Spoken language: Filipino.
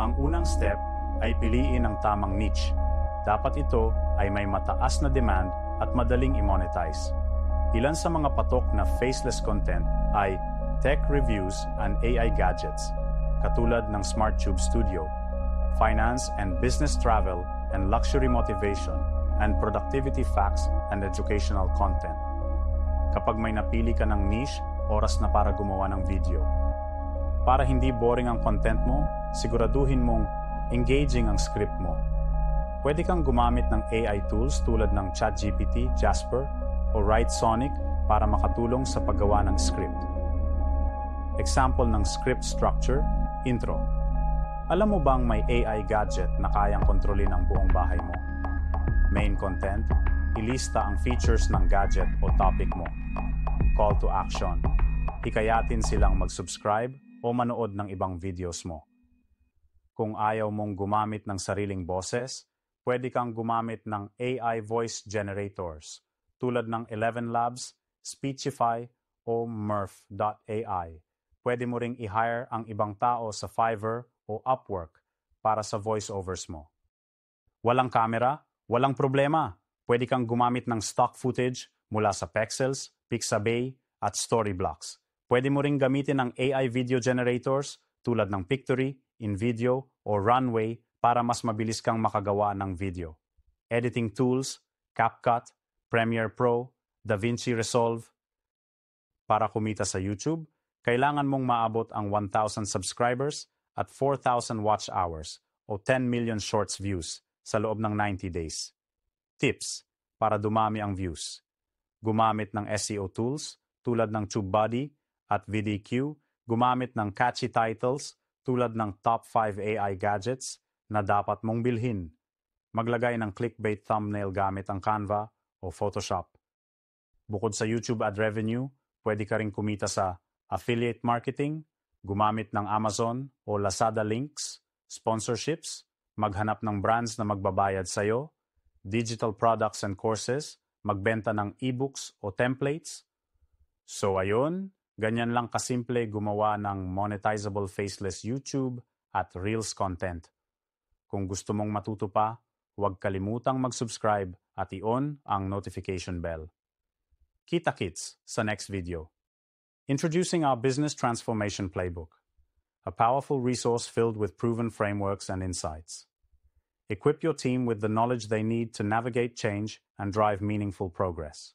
Ang unang step ay piliin ang tamang niche. Dapat ito ay may mataas na demand at madaling i-monetize. Ilan sa mga patok na faceless content ay tech reviews and AI gadgets, katulad ng SmartTube Studio, finance and business travel and luxury motivation, and productivity facts and educational content. Kapag may napili ka ng niche, oras na para gumawa ng video. Para hindi boring ang content mo, siguraduhin mong engaging ang script mo. Pwede kang gumamit ng AI tools tulad ng ChatGPT, Jasper, o WriteSonic para makatulong sa paggawa ng script. Example ng script structure, intro. Alam mo bang may AI gadget na kayang kontrolin ang buong bahay mo? Main content, ilista ang features ng gadget o topic mo. Call to action. Hikayatin silang mag-subscribe o manood ng ibang videos mo. Kung ayaw mong gumamit ng sariling boses, pwede kang gumamit ng AI voice generators tulad ng 11 Labs, Speechify o Murph.ai. Pwede mo ring i-hire ang ibang tao sa Fiverr o Upwork para sa voiceovers mo. Walang camera? Walang problema. Pwede kang gumamit ng stock footage mula sa Pexels, Pixabay at Storyblocks. Pwede mo ring gamitin ng AI video generators tulad ng Pictory, InVideo o Runway para mas mabilis kang makagawa ng video. Editing tools, CapCut, Premiere Pro, DaVinci Resolve. Para kumita sa YouTube, kailangan mong maabot ang 1,000 subscribers at 4,000 watch hours o 10 million shorts views sa loob ng 90 days. Tips para dumami ang views. Gumamit ng SEO tools tulad ng TubeBuddy at VDQ, gumamit ng catchy titles tulad ng top 5 AI gadgets na dapat mong bilhin. Maglagay ng clickbait thumbnail gamit ang Canva o Photoshop. Bukod sa YouTube ad revenue, pwede ka ring kumita sa affiliate marketing, gumamit ng Amazon o Lazada links, sponsorships, maghanap ng brands na magbabayad sa'yo, digital products and courses, magbenta ng ebooks o templates. So ayun, ganyan lang kasimple gumawa ng monetizable faceless YouTube at Reels content. Kung gusto mong matuto pa, huwag kalimutang mag-subscribe at i-on ang notification bell. Kita-kits sa next video. Introducing our Business Transformation Playbook, a powerful resource filled with proven frameworks and insights. Equip your team with the knowledge they need to navigate change and drive meaningful progress.